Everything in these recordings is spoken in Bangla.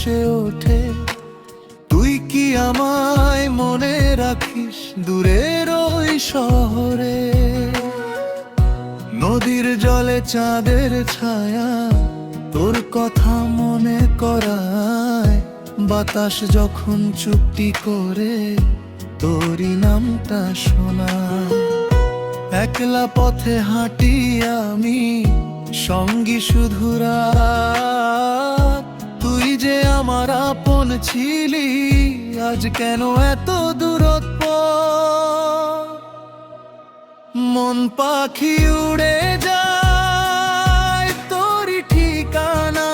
ভেসে ওঠে। তুই কি আমায় মনে রাখিস দূরের ওই শহরে? নদীর জলে চাঁদের ছায়া তোর কথা মনে করায়, বাতাস যখন চুপটি করে তোরই নামটা শোনায়। একলা পথে হাঁটি আমি, সঙ্গী শুধু রাত। তুই যে আমার আপন ছিলি, আজ কেন এত দূরত্ব? মন পাখি উড়ে যায় তোরই ঠিকানা,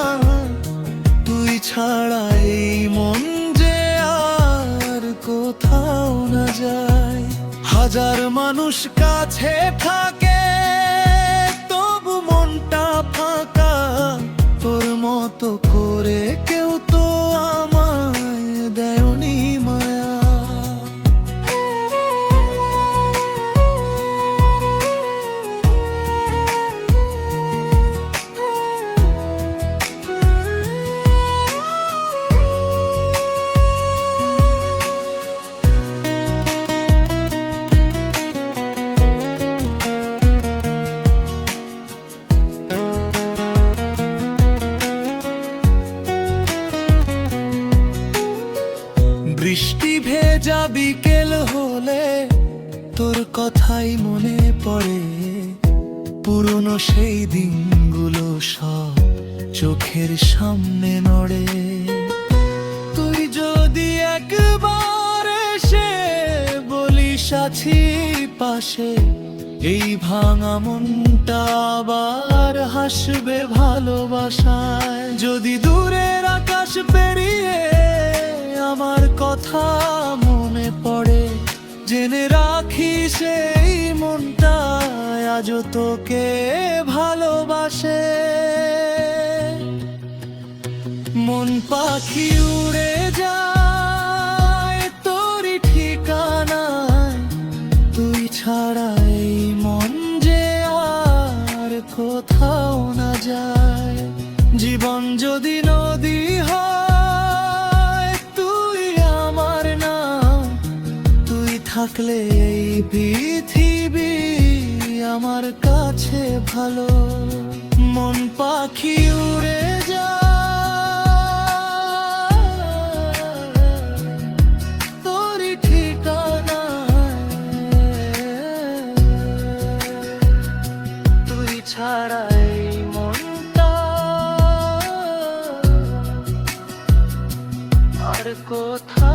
তুই ছাড়া এই মন যে আর কোথাও না যায়। হাজার মানুষ কাছে থাকে তবু মনটা ফাঁকা, তোর মতো করে কেউ তো আমায় দেয়নি মায়া। বৃষ্টি ভেজা বিকেল হলে তোর কথাই মনে পড়ে। পুরনো সেই দিনগুলো সব চোখের সামনে নড়ে। তুই যদি একবার এসে বলিস আছি পাশে, এই ভাঙা মনটা আবার হাসবে ভালোবাসায়। যদি দূরের আকাশ পেরিয়ে আমার কথা মনে পড়ে, জেনে রাখি সেই মনটা আজও তোকে ভালোবাসে। মন পাখি উড়ে যায় তোরই ঠিকানায়, তুই ছাড়া এই মন যে আর কোথাও না যায়। জীবন যদি নদী হয় তুই আমার নাম, তুই থাকলে এই পৃথিবী আমার কাছে ভালো। মন পাখি উড়ে যায় তোরই ঠিকানায়, তুই ছাড়া এই মনটা আর কোথাও